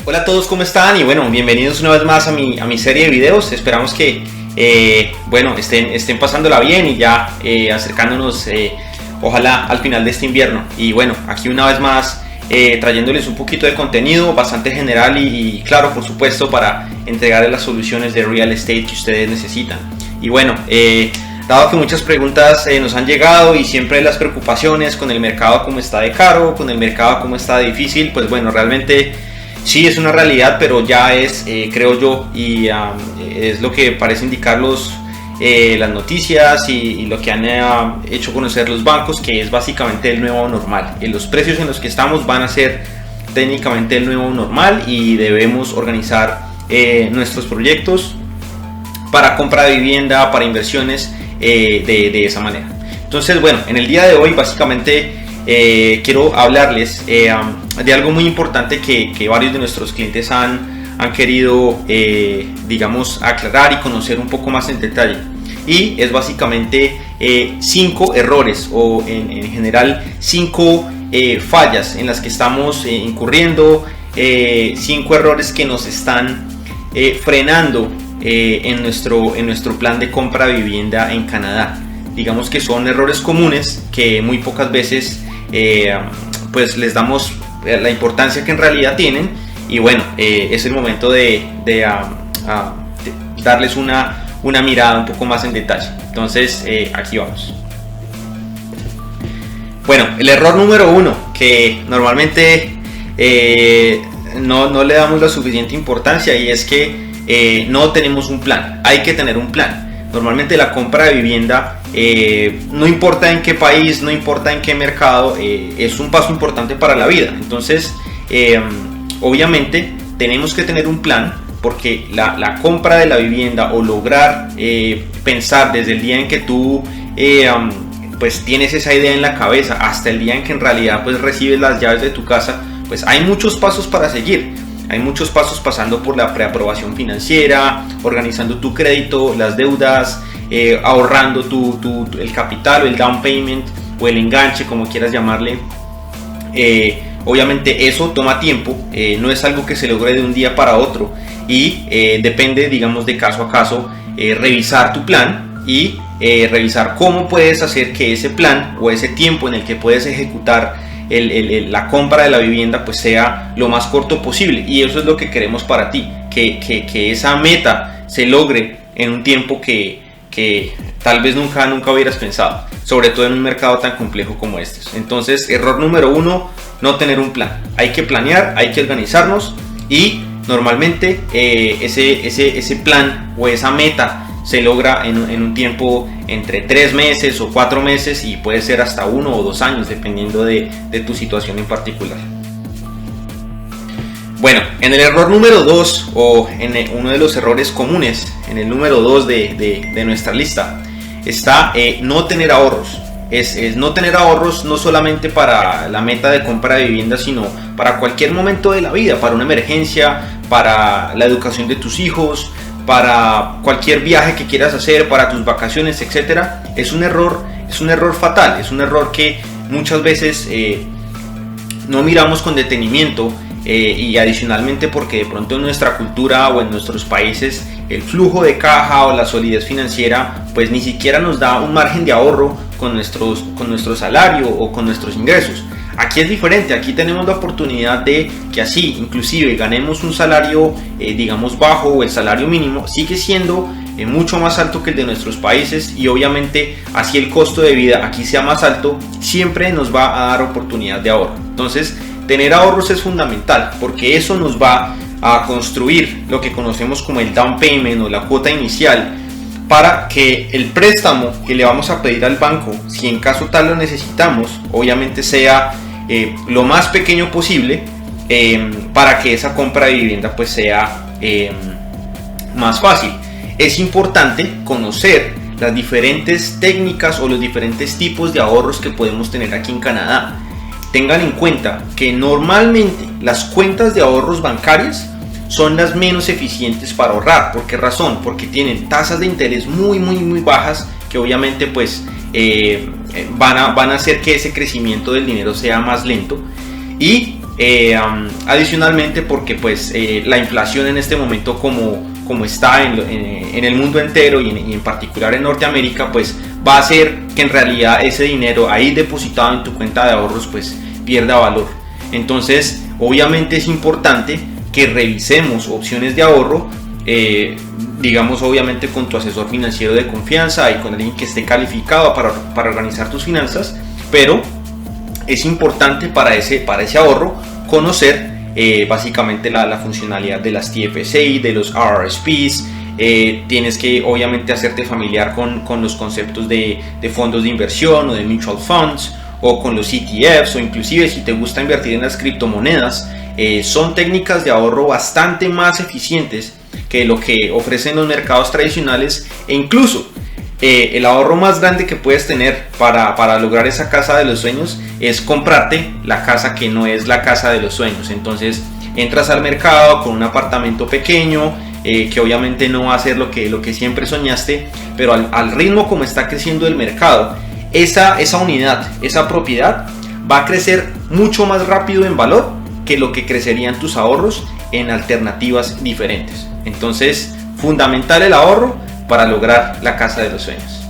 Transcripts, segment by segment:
Hola a todos, ¿cómo están? Y bueno, bienvenidos una vez más a mi serie de videos. Esperamos que estén pasándola bien y ya acercándonos ojalá al final de este invierno. Y bueno, aquí una vez más trayéndoles un poquito de contenido bastante general y claro, por supuesto, para entregarles las soluciones de real estate que ustedes necesitan. Y bueno, dado que muchas preguntas nos han llegado y siempre las preocupaciones con el mercado como está de caro, con el mercado como está de difícil, pues bueno, realmente sí es una realidad, pero ya es, creo yo, y es lo que parece indicar las noticias y lo que han hecho conocer los bancos, que es básicamente el nuevo normal. Los precios en los que estamos van a ser técnicamente el nuevo normal y debemos organizar nuestros proyectos para compra de vivienda, para inversiones de esa manera. Entonces, bueno, en el día de hoy básicamente quiero hablarles de algo muy importante que varios de nuestros clientes han querido, digamos, aclarar y conocer un poco más en detalle. Y es básicamente 5 errores o en general 5 fallas en las que estamos incurriendo, 5 errores que nos están frenando en nuestro plan de compra de vivienda en Canadá. Digamos que son errores comunes que muy pocas veces pues les damos la importancia que en realidad tienen, y bueno, es el momento de darles una mirada un poco más en detalle. Entonces aquí vamos. Bueno, el error número 1, que normalmente no le damos la suficiente importancia, y es que no tenemos un plan. Hay que tener un plan. Normalmente la compra de vivienda, no importa en qué país, no importa en qué mercado, es un paso importante para la vida. Entonces, obviamente tenemos que tener un plan, porque la compra de la vivienda o lograr pensar desde el día en que tú pues tienes esa idea en la cabeza hasta el día en que en realidad pues recibes las llaves de tu casa, pues hay muchos pasos para seguir. Hay muchos pasos, pasando por la preaprobación financiera, organizando tu crédito, las deudas, ahorrando el capital o el down payment o el enganche, como quieras llamarle. Obviamente eso toma tiempo, no es algo que se logre de un día para otro, y depende, digamos, de caso a caso, revisar tu plan y revisar cómo puedes hacer que ese plan o ese tiempo en el que puedes ejecutar la compra de la vivienda pues sea lo más corto posible. Y eso es lo que queremos para ti, que esa meta se logre en un tiempo que tal vez nunca hubieras pensado, sobre todo en un mercado tan complejo como este. Entonces, error número 1, no tener un plan. Hay que planear, hay que organizarnos, y normalmente ese plan o esa meta se logra en un tiempo entre 3 meses o 4 meses, y puede ser hasta 1 o 2 años dependiendo de tu situación en particular. Bueno, en el error número 2, o en uno de los errores comunes, en el número 2 de nuestra lista, está no tener ahorros. Es no tener ahorros no solamente para la meta de compra de vivienda, sino para cualquier momento de la vida, para una emergencia, para la educación de tus hijos, para cualquier viaje que quieras hacer, para tus vacaciones, etcétera. Es un error fatal, es un error que muchas veces no miramos con detenimiento, y adicionalmente porque de pronto en nuestra cultura o en nuestros países el flujo de caja o la solidez financiera pues ni siquiera nos da un margen de ahorro con nuestro salario o con nuestros ingresos. Aquí es diferente, aquí tenemos la oportunidad de que así inclusive ganemos un salario digamos bajo, o el salario mínimo sigue siendo mucho más alto que el de nuestros países, y obviamente así el costo de vida aquí sea más alto, siempre nos va a dar oportunidad de ahorro. Entonces, tener ahorros es fundamental, porque eso nos va a construir lo que conocemos como el down payment o la cuota inicial, para que el préstamo que le vamos a pedir al banco, si en caso tal lo necesitamos, obviamente sea lo más pequeño posible, para que esa compra de vivienda pues sea más fácil. Es importante conocer las diferentes técnicas o los diferentes tipos de ahorros que podemos tener aquí en Canadá. Tengan en cuenta que normalmente las cuentas de ahorros bancarias son las menos eficientes para ahorrar. ¿Por qué razón? Porque tienen tasas de interés muy bajas, que obviamente pues van a hacer que ese crecimiento del dinero sea más lento, y Adicionalmente porque pues la inflación en este momento como está en el mundo entero y en particular en Norteamérica, pues va a hacer que en realidad ese dinero ahí depositado en tu cuenta de ahorros pues pierda valor. Entonces obviamente es importante que revisemos opciones de ahorro, digamos obviamente con tu asesor financiero de confianza y con alguien que esté calificado para organizar tus finanzas, pero es importante para ese ahorro conocer básicamente la funcionalidad de las TFSA, de los RRSPs. Tienes que obviamente hacerte familiar con los conceptos de fondos de inversión o de mutual funds, o con los ETFs, o inclusive si te gusta invertir en las criptomonedas. Son técnicas de ahorro bastante más eficientes que lo que ofrecen los mercados tradicionales, e incluso el ahorro más grande que puedes tener para lograr esa casa de los sueños es comprarte la casa que no es la casa de los sueños. Entonces entras al mercado con un apartamento pequeño, que obviamente no va a ser lo que siempre soñaste, pero al ritmo como está creciendo el mercado, esa unidad, esa propiedad va a crecer mucho más rápido en valor que lo que crecerían tus ahorros en alternativas diferentes. Entonces, fundamental el ahorro para lograr la casa de los sueños.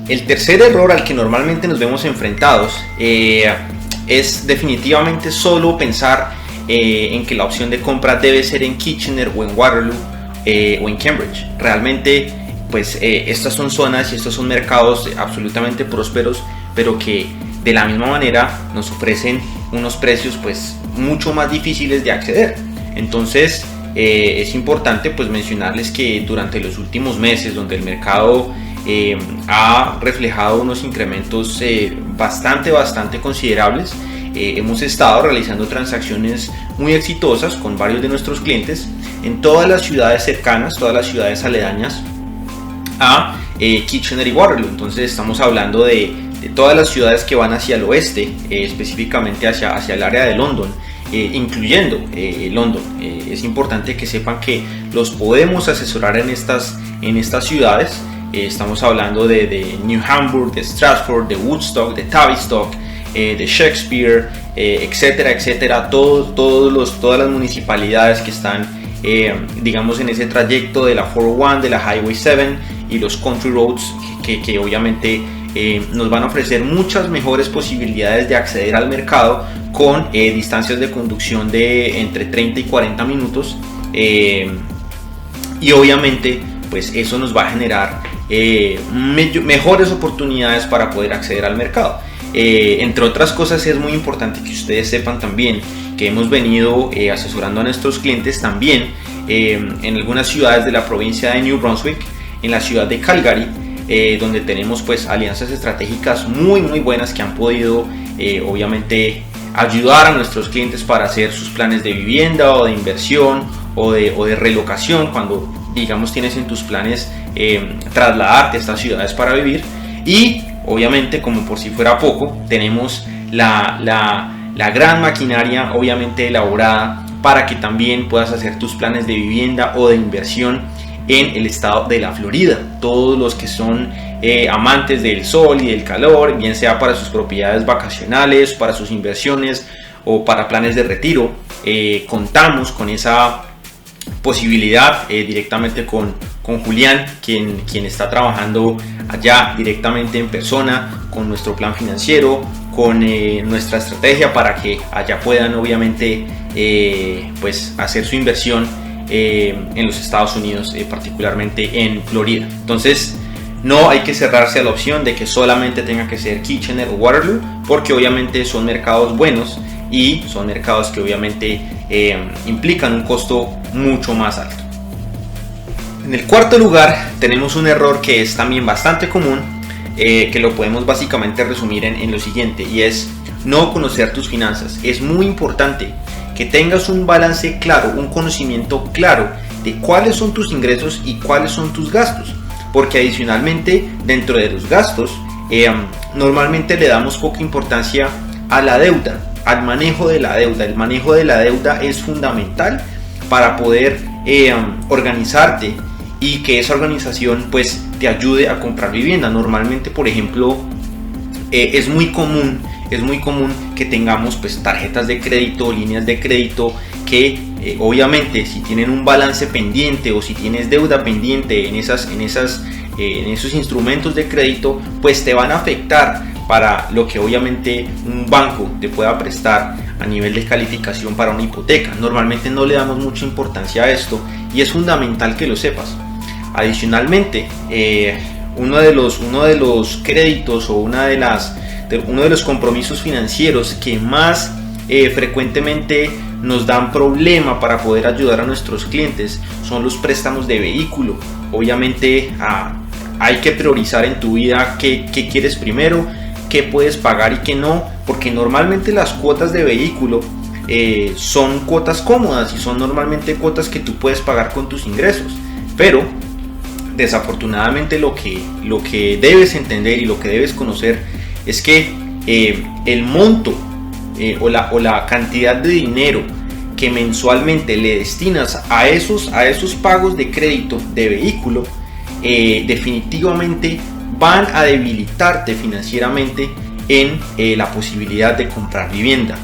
El tercer error al que normalmente nos vemos enfrentados es definitivamente solo pensar en que la opción de compra debe ser en Kitchener o en Waterloo o en Cambridge. Realmente pues estas son zonas y estos son mercados absolutamente prósperos, pero que de la misma manera nos ofrecen unos precios pues mucho más difíciles de acceder. Entonces es importante pues mencionarles que durante los últimos meses, donde el mercado ha reflejado unos incrementos bastante considerables, hemos estado realizando transacciones muy exitosas con varios de nuestros clientes en todas las ciudades cercanas, todas las ciudades aledañas a Kitchener y Waterloo. Entonces estamos hablando de todas las ciudades que van hacia el oeste, específicamente hacia el área de London, incluyendo London. Es importante que sepan que los podemos asesorar en estas ciudades. Estamos hablando de New Hamburg, de Stratford, de Woodstock, de Tavistock, de Shakespeare, etcétera, todas las municipalidades que están digamos en ese trayecto de la 401, de la Highway 7 y los country roads que obviamente nos van a ofrecer muchas mejores posibilidades de acceder al mercado con distancias de conducción de entre 30 y 40 minutos, y obviamente pues eso nos va a generar mejores oportunidades para poder acceder al mercado. Entre otras cosas, es muy importante que ustedes sepan también que hemos venido asesorando a nuestros clientes también en algunas ciudades de la provincia de New Brunswick, en la ciudad de Calgary, donde tenemos pues alianzas estratégicas muy buenas que han podido obviamente ayudar a nuestros clientes para hacer sus planes de vivienda o de inversión o de relocación, cuando digamos tienes en tus planes trasladarte a estas ciudades para vivir. Y obviamente, como por si fuera poco, tenemos la gran maquinaria obviamente elaborada para que también puedas hacer tus planes de vivienda o de inversión en el estado de la Florida. Todos los que son amantes del sol y del calor, bien sea para sus propiedades vacacionales, para sus inversiones o para planes de retiro, contamos con esa posibilidad directamente con Julián, quien está trabajando allá directamente en persona con nuestro plan financiero, con nuestra estrategia para que allá puedan obviamente pues hacer su inversión en los Estados Unidos, particularmente en Florida. Entonces no hay que cerrarse a la opción de que solamente tenga que ser Kitchener o Waterloo, porque obviamente son mercados buenos y son mercados que obviamente implican un costo mucho más alto. En el cuarto lugar tenemos un error que es también bastante común, que lo podemos básicamente resumir en lo siguiente, y es no conocer tus finanzas. Es muy importante que tengas un balance claro, un conocimiento claro de cuáles son tus ingresos y cuáles son tus gastos, porque adicionalmente dentro de los gastos normalmente le damos poca importancia a la deuda, al manejo de la deuda. El manejo de la deuda es fundamental para poder organizarte y que esa organización pues te ayude a comprar vivienda. Normalmente, por ejemplo, es muy común es muy común que tengamos pues tarjetas de crédito, líneas de crédito que obviamente si tienen un balance pendiente o si tienes deuda pendiente en esos instrumentos de crédito, pues te van a afectar para lo que obviamente un banco te pueda prestar a nivel de calificación para una hipoteca. Normalmente no le damos mucha importancia a esto y es fundamental que lo sepas. Adicionalmente, uno de los créditos o uno de los compromisos financieros que más frecuentemente nos dan problema para poder ayudar a nuestros clientes son los préstamos de vehículo. Obviamente hay que priorizar en tu vida qué quieres primero, qué puedes pagar y qué no, porque normalmente las cuotas de vehículo son cuotas cómodas y son normalmente cuotas que tú puedes pagar con tus ingresos, pero desafortunadamente lo que debes entender y lo que debes conocer es que el monto o la cantidad de dinero que mensualmente le destinas a esos pagos de crédito de vehículo definitivamente van a debilitarte financieramente en la posibilidad de comprar vivienda.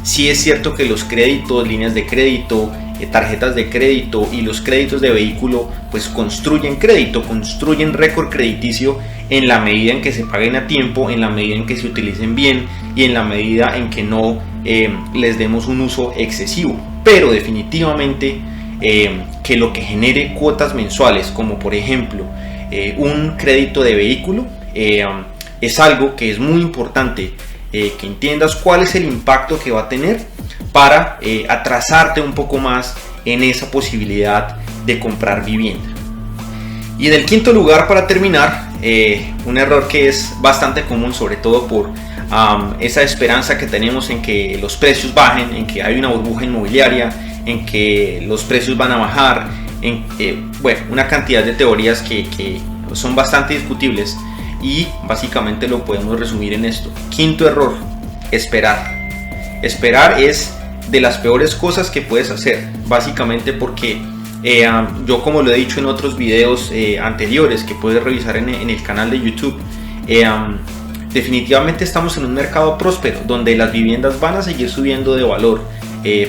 Sí es cierto que los créditos, líneas de crédito, tarjetas de crédito y los créditos de vehículo pues construyen crédito, construyen récord crediticio en la medida en que se paguen a tiempo, en la medida en que se utilicen bien y en la medida en que no les demos un uso excesivo. Pero definitivamente que lo que genere cuotas mensuales, como por ejemplo un crédito de vehículo, es algo que es muy importante que entiendas cuál es el impacto que va a tener para atrasarte un poco más en esa posibilidad de comprar vivienda. Y en el quinto lugar, para terminar, un error que es bastante común, sobre todo por esa esperanza que tenemos en que los precios bajen, en que hay una burbuja inmobiliaria, en que los precios van a bajar, bueno, una cantidad de teorías que son bastante discutibles, y básicamente lo podemos resumir en esto. Quinto error: esperar. Esperar es de las peores cosas que puedes hacer, básicamente porque yo, como lo he dicho en otros videos anteriores que puedes revisar en el canal de YouTube, definitivamente estamos en un mercado próspero donde las viviendas van a seguir subiendo de valor.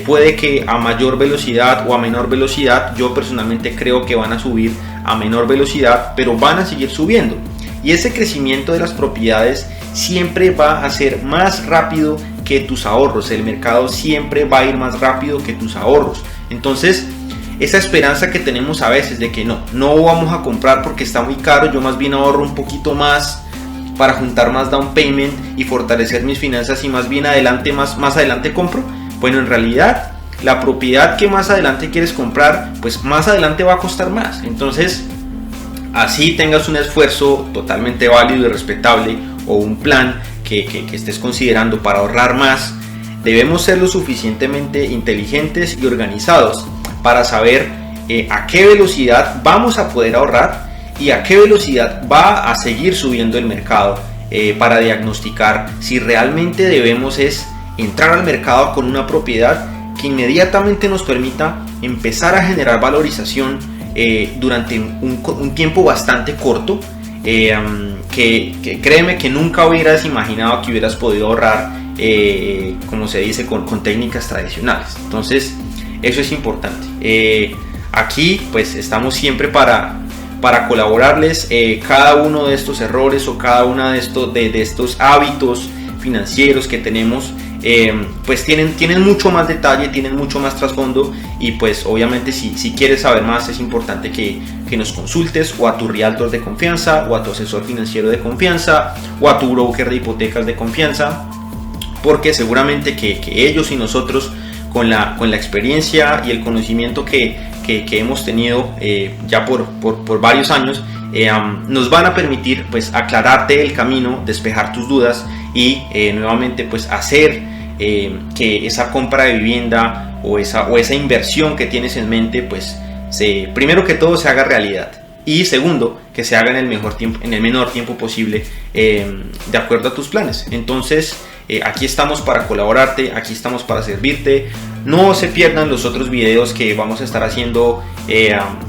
Puede que a mayor velocidad o a menor velocidad. Yo personalmente creo que van a subir a menor velocidad, pero van a seguir subiendo, y ese crecimiento de las propiedades siempre va a ser más rápido que tus ahorros. El mercado siempre va a ir más rápido que tus ahorros. Entonces, esa esperanza que tenemos a veces de que no vamos a comprar porque está muy caro, yo más bien ahorro un poquito más para juntar más down payment y fortalecer mis finanzas, y más bien más adelante compro. Bueno, en realidad la propiedad que más adelante quieres comprar, pues más adelante va a costar más. Entonces, así tengas un esfuerzo totalmente válido y respetable o un plan que estés considerando para ahorrar más, debemos ser lo suficientemente inteligentes y organizados para saber a qué velocidad vamos a poder ahorrar y a qué velocidad va a seguir subiendo el mercado, para diagnosticar si realmente debemos entrar al mercado con una propiedad que inmediatamente nos permita empezar a generar valorización durante un tiempo bastante corto, que créeme que nunca hubieras imaginado que hubieras podido ahorrar, como se dice, con técnicas tradicionales. Entonces eso es importante. Aquí pues estamos siempre para colaborarles. Cada uno de estos errores o cada uno de estos hábitos financieros que tenemos, pues tienen mucho más detalle, tienen mucho más trasfondo, y pues obviamente si quieres saber más es importante que nos consultes o a tu realtor de confianza, o a tu asesor financiero de confianza, o a tu broker de hipotecas de confianza, porque seguramente que ellos y nosotros con la experiencia y el conocimiento que hemos tenido ya por varios años, nos van a permitir pues aclararte el camino, despejar tus dudas y nuevamente pues hacer que esa compra de vivienda o esa inversión que tienes en mente pues primero que todo se haga realidad, y segundo, que se haga en el menor tiempo posible, de acuerdo a tus planes. Entonces aquí estamos para colaborarte, aquí estamos para servirte. No se pierdan los otros videos que vamos a estar haciendo,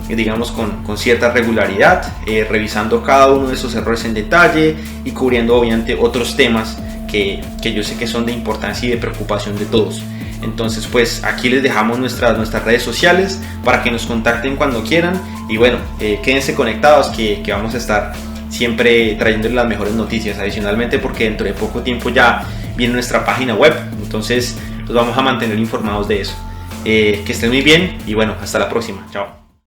digamos con cierta regularidad, revisando cada uno de esos errores en detalle y cubriendo obviamente otros temas que yo sé que son de importancia y de preocupación de todos. Entonces pues aquí les dejamos nuestras redes sociales para que nos contacten cuando quieran y bueno, quédense conectados que vamos a estar siempre trayéndoles las mejores noticias, adicionalmente porque dentro de poco tiempo ya viene nuestra página web, entonces los vamos a mantener informados de eso. Que estén muy bien y bueno, hasta la próxima, chao.